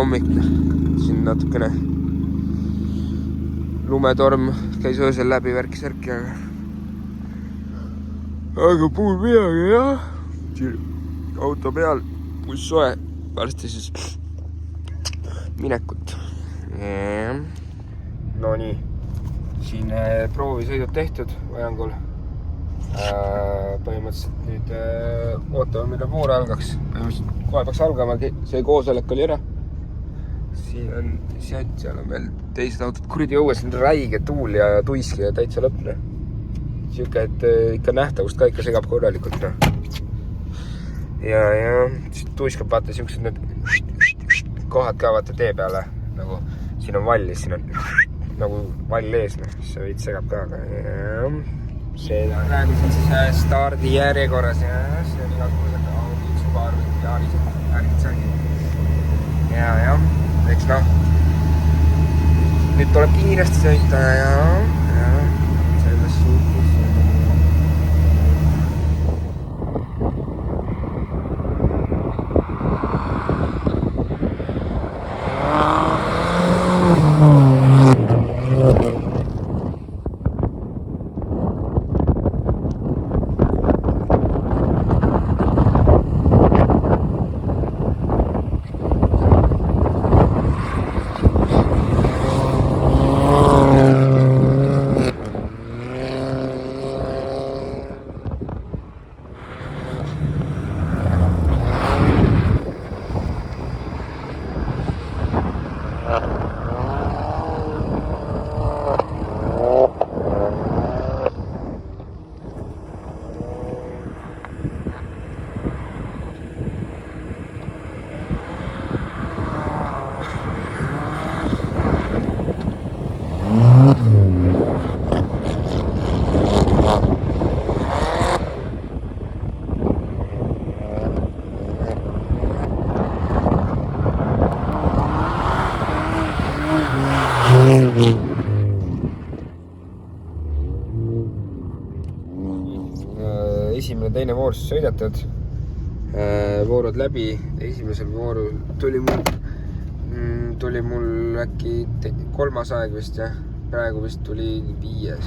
hommik, siin natukene lumetorm käis öösel läbi värki-särki, aga puul midagi, jah. Auto peal, buss soe, varsti siis minekut. No nii, siin proovisõidud tehtud Vajangul. Põhimõtteliselt nüüd ootame, mille voor algaks. Põhimõtteliselt kohe peaks algama, see koosolek oli ära. Siin on seal on veel teised autod kuridi õues, on räige tuul ja tuiski ja täitsa lõpne. Siuke, et ikka nähtavust ka ikka segab korralikult. Ja tuiskab vaata siuksed need kohad ka vaata tee peale. Nagu siin on vallis, siin on nagu vall ees, see veid segab ka. Seda praegu siin siis stardi järjekorras ja see on igal pool Audi, Subaru ja Arisagi. Ja, eks nüüd tuleb kiiresti sõita ja selles suhtes. Esimene teine voor sõidetud, voorud läbi, esimesel voorul tuli mul äkki 3. aeg vist ja praegu vist tuli 5.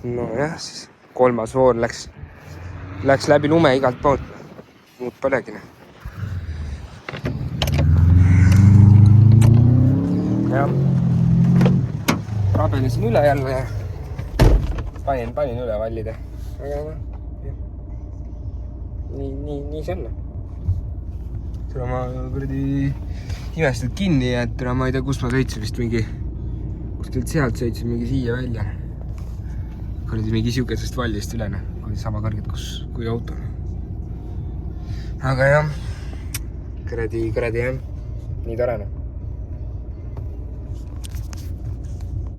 nojah, siis 3. voor läks läbi lume igalt poolt. Muud polegi. Jah. Rabelesin üle jälle ja panin üle vallida. Aga nii see on. Tule ma kuradi imestad kinni ja et ma ei tea, kus ma sõitsin vist mingi kuskilt sealt sõitsin mingi siia välja. Kuradi mingi siukesest vallist üle, kui sama kõrged kui auto. Aga jah, kuradi jah, nii tore.